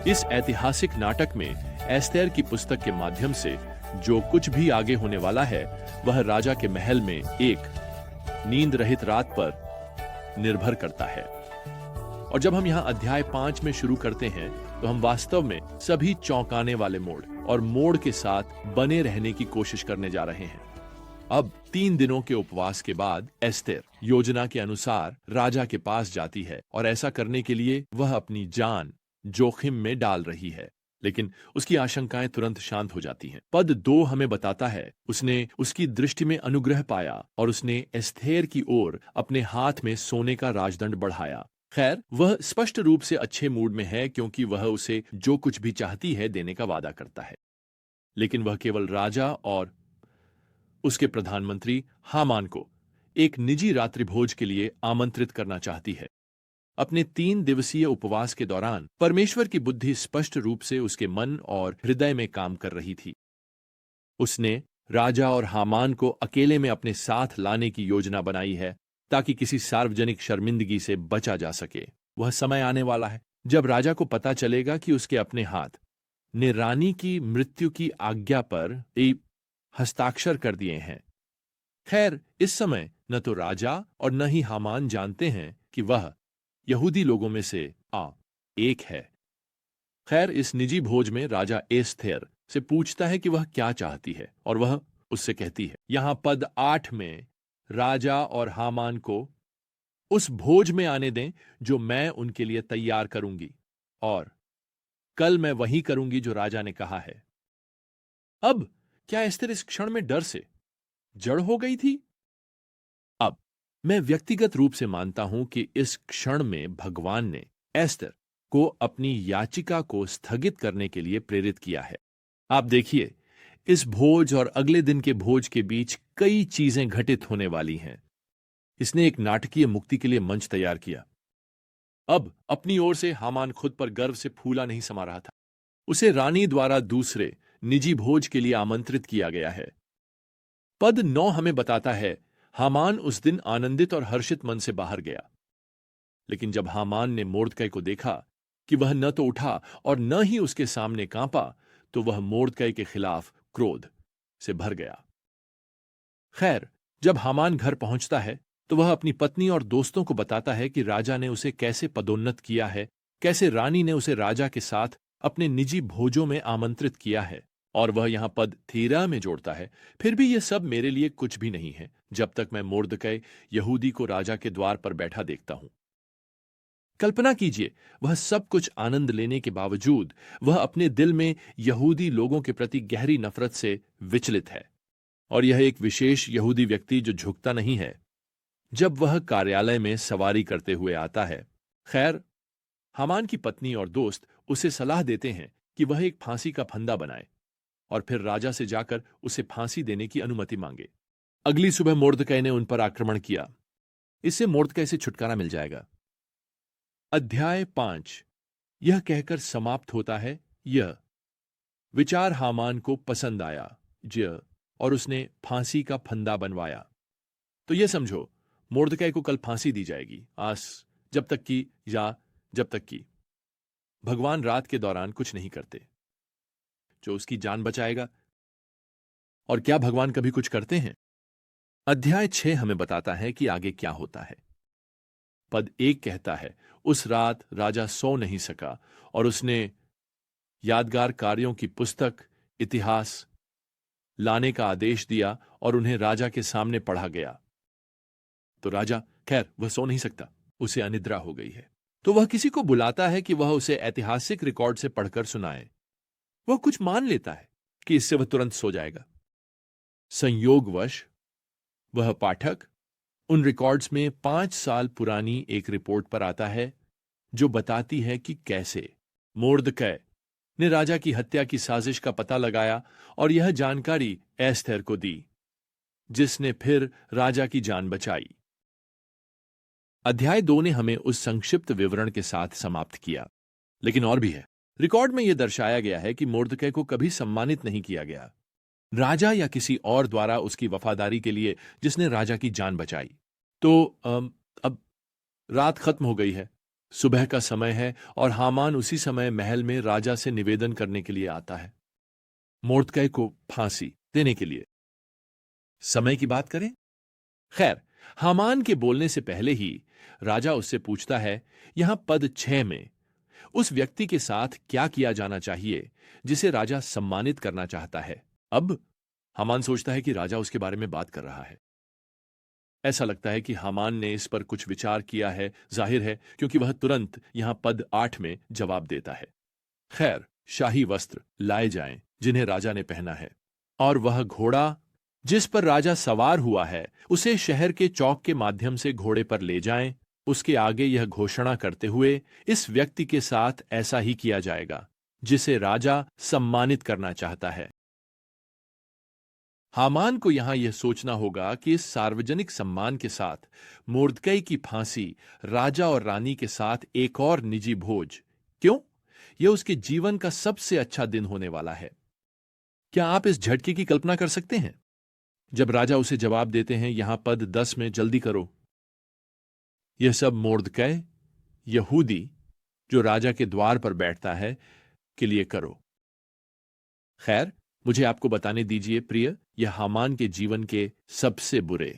इस ऐतिहासिक नाटक में एस्तेर की पुस्तक के माध्यम से जो कुछ भी आगे होने वाला है वह राजा के महल में एक नींद रहित रात पर निर्भर करता है। और जब हम यहाँ अध्याय 5 में शुरू करते हैं तो हम वास्तव में सभी चौंकाने वाले मोड़ और मोड़ के साथ बने रहने की कोशिश करने जा रहे हैं। अब 3 दिनों के उपवास के बाद एस्तेर योजना के अनुसार राजा के पास जाती है और ऐसा करने के लिए वह अपनी जान जोखिम में डाल रही है, लेकिन उसकी आशंकाएं तुरंत शांत हो जाती हैं। पद 2 हमें बताता है उसने उसकी दृष्टि में अनुग्रह पाया और उसने एस्थेर की ओर अपने हाथ में सोने का राजदंड बढ़ाया। खैर, वह स्पष्ट रूप से अच्छे मूड में है क्योंकि वह उसे जो कुछ भी चाहती है देने का वादा करता है, लेकिन वह केवल राजा और उसके प्रधानमंत्री हामान को एक निजी रात्रिभोज के लिए आमंत्रित करना चाहती है। अपने 3 दिवसीय उपवास के दौरान परमेश्वर की बुद्धि स्पष्ट रूप से उसके मन और हृदय में काम कर रही थी। उसने राजा और हामान को अकेले में अपने साथ लाने की योजना बनाई है ताकि किसी सार्वजनिक शर्मिंदगी से बचा जा सके। वह समय आने वाला है जब राजा को पता चलेगा कि उसके अपने हाथ ने रानी की मृत्यु की आज्ञा पर हस्ताक्षर कर दिए हैं। खैर, इस समय न तो राजा और न ही हामान जानते हैं कि वह यहूदी लोगों में से एक है। खैर, इस निजी भोज में राजा एस्थेर से पूछता है कि वह क्या चाहती है और वह उससे कहती है। यहां पद 8 में राजा और हामान को उस भोज में आने दें जो मैं उनके लिए तैयार करूंगी, और कल मैं वही करूंगी जो राजा ने कहा है। अब क्या एस्थेर इस क्षण में डर से जड़ हो गई थी? अब मैं व्यक्तिगत रूप से मानता हूं कि इस क्षण में भगवान ने एस्थेर को अपनी याचिका को स्थगित करने के लिए प्रेरित किया है। आप देखिए, इस भोज और अगले दिन के भोज के बीच कई चीजें घटित होने वाली हैं। इसने एक नाटकीय मुक्ति के लिए मंच तैयार किया। अब अपनी ओर से हामान खुद पर गर्व से फूला नहीं समा रहा था। उसे रानी द्वारा दूसरे निजी भोज के लिए आमंत्रित किया गया है। पद 9 हमें बताता है हामान उस दिन आनंदित और हर्षित मन से बाहर गया, लेकिन जब हामान ने मोर्दकै को देखा कि वह न तो उठा और न ही उसके सामने कांपा, तो वह मोर्दकै के खिलाफ क्रोध से भर गया। खैर, जब हामान घर पहुंचता है तो वह अपनी पत्नी और दोस्तों को बताता है कि राजा ने उसे कैसे पदोन्नत किया है, कैसे रानी ने उसे राजा के साथ अपने निजी भोजों में आमंत्रित किया है। और वह यहां पद 13 में जोड़ता है, फिर भी यह सब मेरे लिए कुछ भी नहीं है जब तक मैं मोर्दकै यहूदी को राजा के द्वार पर बैठा देखता हूं। कल्पना कीजिए, वह सब कुछ आनंद लेने के बावजूद वह अपने दिल में यहूदी लोगों के प्रति गहरी नफरत से विचलित है। और यह एक विशेष यहूदी व्यक्ति जो झुकता नहीं है जब वह कार्यालय में सवारी करते हुए आता है। खैर, हामान की पत्नी और दोस्त उसे सलाह देते हैं कि वह एक फांसी का फंदा बनाए और फिर राजा से जाकर उसे फांसी देने की अनुमति मांगे। अगली सुबह मोर्दकै ने उन पर आक्रमण किया। इससे मोर्दकै से छुटकारा मिल जाएगा। अध्याय 5 यह कहकर समाप्त होता है, यह विचार हामान को पसंद आया और उसने फांसी का फंदा बनवाया। तो यह समझो, मोर्दकै को कल फांसी दी जाएगी, जब तक कि भगवान रात के दौरान कुछ नहीं करते जो उसकी जान बचाएगा। और क्या भगवान कभी कुछ करते हैं? अध्याय 6 हमें बताता है कि आगे क्या होता है। पद 1 कहता है, उस रात राजा सो नहीं सका और उसने यादगार कार्यों की पुस्तक इतिहास लाने का आदेश दिया और उन्हें राजा के सामने पढ़ा गया। तो राजा, खैर, वह सो नहीं सकता, उसे अनिद्रा हो गई है। तो वह किसी को बुलाता है कि वह उसे ऐतिहासिक रिकॉर्ड से पढ़कर सुनाए। वह कुछ मान लेता है कि इससे वह तुरंत सो जाएगा। संयोगवश वह पाठक उन रिकॉर्ड्स में 5 साल पुरानी एक रिपोर्ट पर आता है जो बताती है कि कैसे मोर्दकै ने राजा की हत्या की साजिश का पता लगाया और यह जानकारी एस्थेर को दी, जिसने फिर राजा की जान बचाई। अध्याय 2 ने हमें उस संक्षिप्त विवरण के साथ समाप्त किया, लेकिन और भी है। रिकॉर्ड में यह दर्शाया गया है कि मोर्दकै को कभी सम्मानित नहीं किया गया, राजा या किसी और द्वारा उसकी वफादारी के लिए जिसने राजा की जान बचाई। तो अब रात खत्म हो गई है सुबह का समय है और हामान उसी समय महल में राजा से निवेदन करने के लिए आता है, मोर्दकै को फांसी देने के लिए। समय की बात करें, खैर, हामान के बोलने से पहले ही राजा उससे पूछता है, यहां पद 6 में उस व्यक्ति के साथ क्या किया जाना चाहिए जिसे राजा सम्मानित करना चाहता है। अब हामान सोचता है कि राजा उसके बारे में बात कर रहा है। ऐसा लगता है कि हामान ने इस पर कुछ विचार किया है, जाहिर है, क्योंकि वह तुरंत यहां पद 8 में जवाब देता है। खैर, शाही वस्त्र लाए जाएं जिन्हें राजा ने पहना है, और वह घोड़ा जिस पर राजा सवार हुआ है उसे शहर के चौक के माध्यम से घोड़े पर ले जाएं। उसके आगे यह घोषणा करते हुए, इस व्यक्ति के साथ ऐसा ही किया जाएगा जिसे राजा सम्मानित करना चाहता है। हामान को यहां यह सोचना होगा कि इस सार्वजनिक सम्मान के साथ मोर्दकै की फांसी राजा और रानी के साथ एक और निजी भोज, क्यों? यह उसके जीवन का सबसे अच्छा दिन होने वाला है। क्या आप इस झटके की कल्पना कर सकते हैं जब राजा उसे जवाब देते हैं, यहां पद 10 में, जल्दी करो। यह सब मोर्दकै, यहूदी जो राजा के द्वार पर बैठता है, के लिए करो। खैर, मुझे आपको बताने दीजिए प्रिय, यह हामान के जीवन के सबसे बुरे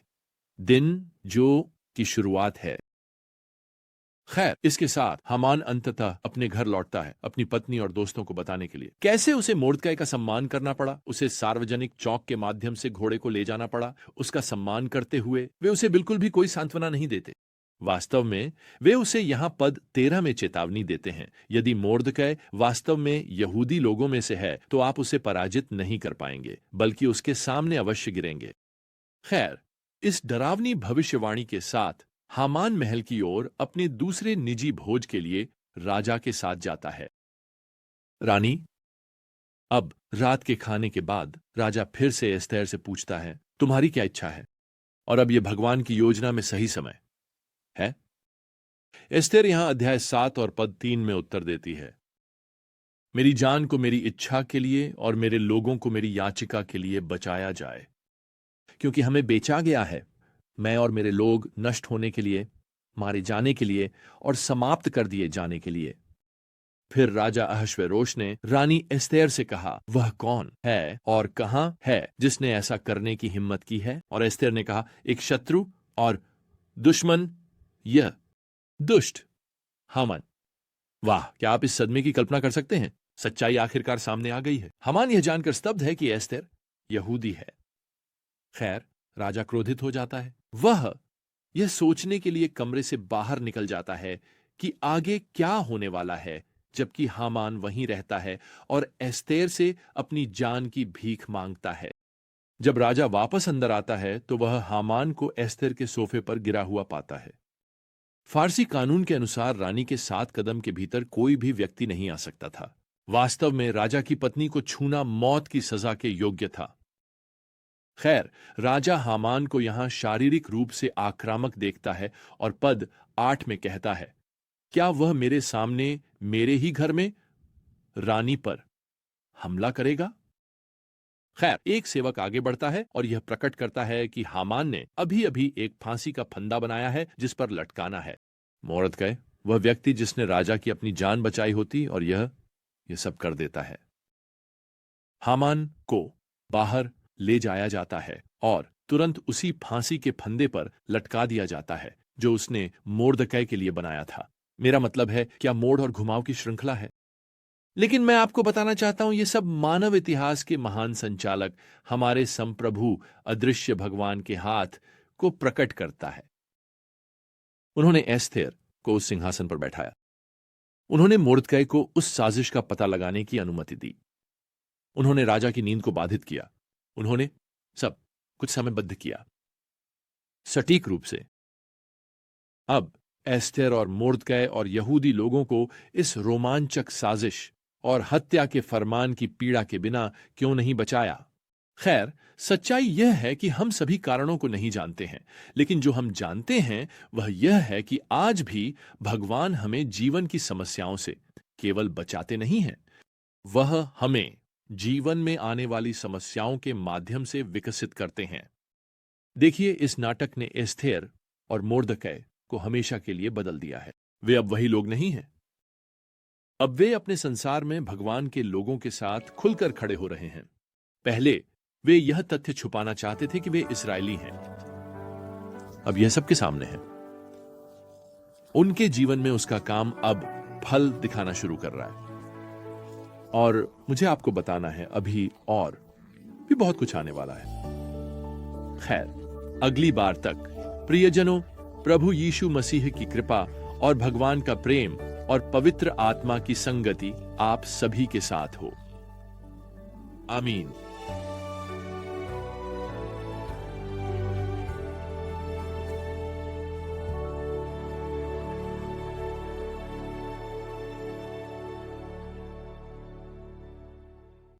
दिन जो की शुरुआत है। खैर, इसके साथ हामान अंततः अपने घर लौटता है, अपनी पत्नी और दोस्तों को बताने के लिए कैसे उसे मोर्दकै का सम्मान करना पड़ा। उसे सार्वजनिक चौक के माध्यम से घोड़े को ले जाना पड़ा। उसका सम्मान करते हुए वे उसे बिल्कुल भी कोई सांत्वना नहीं देते। वास्तव में वे उसे यहां पद 13 में चेतावनी देते हैं, यदि मोर्दकै वास्तव में यहूदी लोगों में से है तो आप उसे पराजित नहीं कर पाएंगे, बल्कि उसके सामने अवश्य गिरेंगे। खैर, इस डरावनी भविष्यवाणी के साथ हामान महल की ओर अपने दूसरे निजी भोज के लिए राजा के साथ जाता है। रानी, अब रात के खाने के बाद राजा फिर से एस्तेर से पूछता है, तुम्हारी क्या इच्छा है? और अब यह भगवान की योजना में सही समय है। एस्तेर यहां अध्याय 7 और पद 3 में उत्तर देती है, मेरी जान को मेरी इच्छा के लिए और मेरे लोगों को मेरी याचिका के लिए बचाया जाए, क्योंकि हमें बेचा गया है, मैं और मेरे लोग नष्ट होने के लिए, मारे जाने के लिए और समाप्त कर दिए जाने के लिए। फिर राजा अहश्वेरोश ने रानी एस्तेर से कहा, वह कौन है और कहां है जिसने ऐसा करने की हिम्मत की है? और एस्तेर ने कहा, एक शत्रु और दुश्मन, यह दुष्ट हामान। वाह, क्या आप इस सदमे की कल्पना कर सकते हैं? सच्चाई आखिरकार सामने आ गई है। हामान यह जानकर स्तब्ध है कि एस्तेर यहूदी है। खैर, राजा क्रोधित हो जाता है। वह यह सोचने के लिए कमरे से बाहर निकल जाता है कि आगे क्या होने वाला है, जबकि हामान वहीं रहता है और एस्तेर से अपनी जान की भीख मांगता है। जब राजा वापस अंदर आता है तो वह हामान को एस्तेर के सोफे पर गिरा हुआ पाता है। फारसी कानून के अनुसार रानी के 7 कदम के भीतर कोई भी व्यक्ति नहीं आ सकता था। वास्तव में राजा की पत्नी को छूना मौत की सजा के योग्य था। खैर, राजा हामान को यहां शारीरिक रूप से आक्रामक देखता है और पद 8 में कहता है, क्या वह मेरे सामने मेरे ही घर में रानी पर हमला करेगा? खैर, एक सेवक आगे बढ़ता है और यह प्रकट करता है कि हामान ने अभी अभी एक फांसी का फंदा बनाया है जिस पर लटकाना है। मोर्दकै, वह व्यक्ति जिसने राजा की अपनी जान बचाई होती, और यह सब कर देता है। हामान को बाहर ले जाया जाता है और तुरंत उसी फांसी के फंदे पर लटका दिया जाता है जो उसने मोर्दकै के लिए बनाया था। मेरा मतलब है, क्या मोड़ और घुमाव की श्रृंखला है। लेकिन मैं आपको बताना चाहता हूं, यह सब मानव इतिहास के महान संचालक हमारे संप्रभु अदृश्य भगवान के हाथ को प्रकट करता है। उन्होंने एस्तेर को उस सिंहासन पर बैठाया। उन्होंने मोर्दकै को उस साजिश का पता लगाने की अनुमति दी। उन्होंने राजा की नींद को बाधित किया। उन्होंने सब कुछ समयबद्ध किया, सटीक रूप से। अब एस्तेर और मोर्दकै और यहूदी लोगों को इस रोमांचक साजिश और हत्या के फरमान की पीड़ा के बिना क्यों नहीं बचाया? खैर, सच्चाई यह है कि हम सभी कारणों को नहीं जानते हैं, लेकिन जो हम जानते हैं वह यह है कि आज भी भगवान हमें जीवन की समस्याओं से केवल बचाते नहीं हैं, वह हमें जीवन में आने वाली समस्याओं के माध्यम से विकसित करते हैं। देखिए, इस नाटक ने एस्तेर और मोर्दकै को हमेशा के लिए बदल दिया है। वे अब वही लोग नहीं हैं। अब वे अपने संसार में भगवान के लोगों के साथ खुलकर खड़े हो रहे हैं। पहले वे यह तथ्य छुपाना चाहते थे कि वे इस्राएली हैं। अब यह सबके सामने है। उनके जीवन में उसका काम अब फल दिखाना शुरू कर रहा है। और मुझे आपको बताना है अभी और भी बहुत कुछ आने वाला है। खैर, अगली बार तक प्रियजनों, प्रभु यीशु मसीह की कृपा और भगवान का प्रेम और पवित्र आत्मा की संगति आप सभी के साथ हो। आमीन।